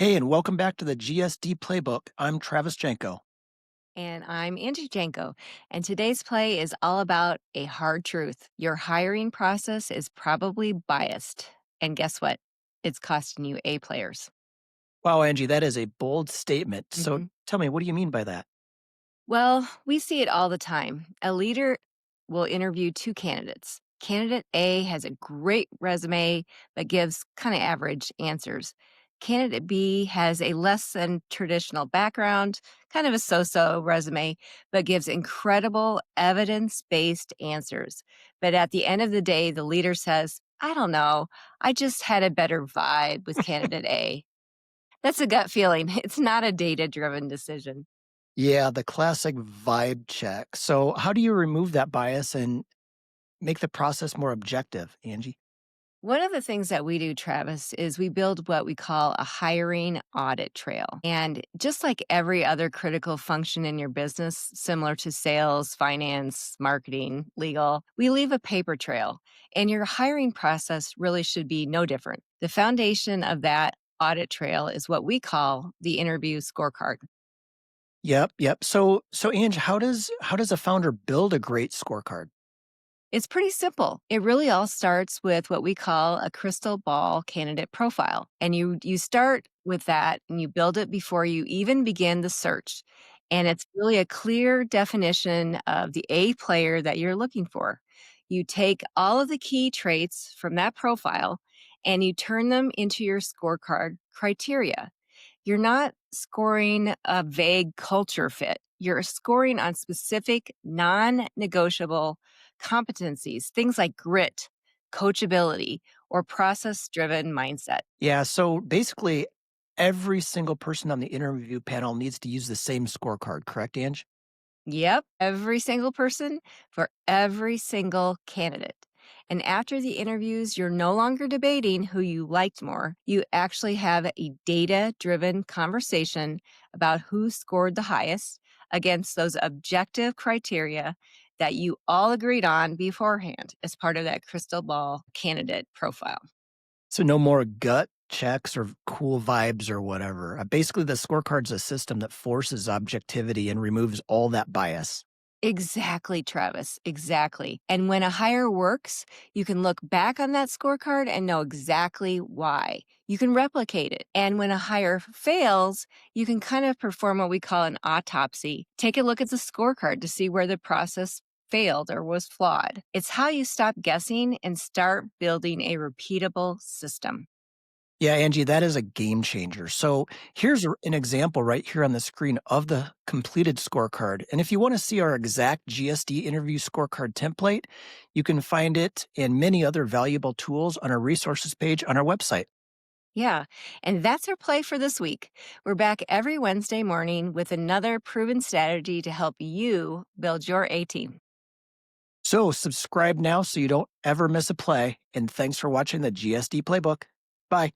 Hey, and welcome back to the GSD Playbook. I'm Travis Janko. And I'm Angie Janko. And today's play is all about a hard truth. Your hiring process is probably biased. And guess what? It's costing you A players. Wow, Angie, that is a bold statement. So Mhm. tell me, what do you mean by that? Well, we see it all the time. A leader will interview two candidates. Candidate A has a great resume but gives kind of average answers. Candidate B has a less than traditional background, kind of a so so resume, but gives incredible evidence based answers. But at the end of the day, the leader says, I don't know, I just had a better vibe with candidate A. That's a gut feeling. It's not a data driven decision. Yeah, the classic vibe check. So, how do you remove that bias and make the process more objective, Angie? One of the things that we do, Travis, is we build what we call a hiring audit trail. And just like every other critical function in your business, similar to sales, finance, marketing, legal, we leave a paper trail. And your hiring process really should be no different. The foundation of that audit trail is what we call the interview scorecard. Yep. So Angie, how does a founder build a great scorecard? It's pretty simple. It really all starts with what we call a crystal ball candidate profile. And you start with that and you build it before you even begin the search. And it's really a clear definition of the A player that you're looking for. You take all of the key traits from that profile and you turn them into your scorecard criteria. You're not scoring a vague culture fit. You're scoring on specific non negotiable competencies, things like grit, coachability, or process driven mindset. Yeah, so basically, every single person on the interview panel needs to use the same scorecard, correct, Angie? Yep, every single person for every single candidate. And after the interviews, you're no longer debating who you liked more. You actually have a data driven conversation about who scored the highest against those objective criteria that you all agreed on beforehand as part of that crystal ball candidate profile. So no more gut checks or cool vibes or whatever. Basically, the scorecard's a system that forces objectivity and removes all that bias. Exactly, Travis. Exactly. And when a hire works, you can look back on that scorecard and know exactly why. You can replicate it. And when a hire fails, you can kind of perform what we call an autopsy. Take a look at the scorecard to see where the process failed or was flawed. It's how you stop guessing and start building a repeatable system. Yeah, Angie, that is a game changer. So here's an example right here on the screen of the completed scorecard. And if you want to see our exact GSD interview scorecard template, you can find it and many other valuable tools on our resources page on our website. Yeah. And that's our play for this week. We're back every Wednesday morning with another proven strategy to help you build your A team. So subscribe now so you don't ever miss a play. And thanks for watching the GSD playbook. Bye.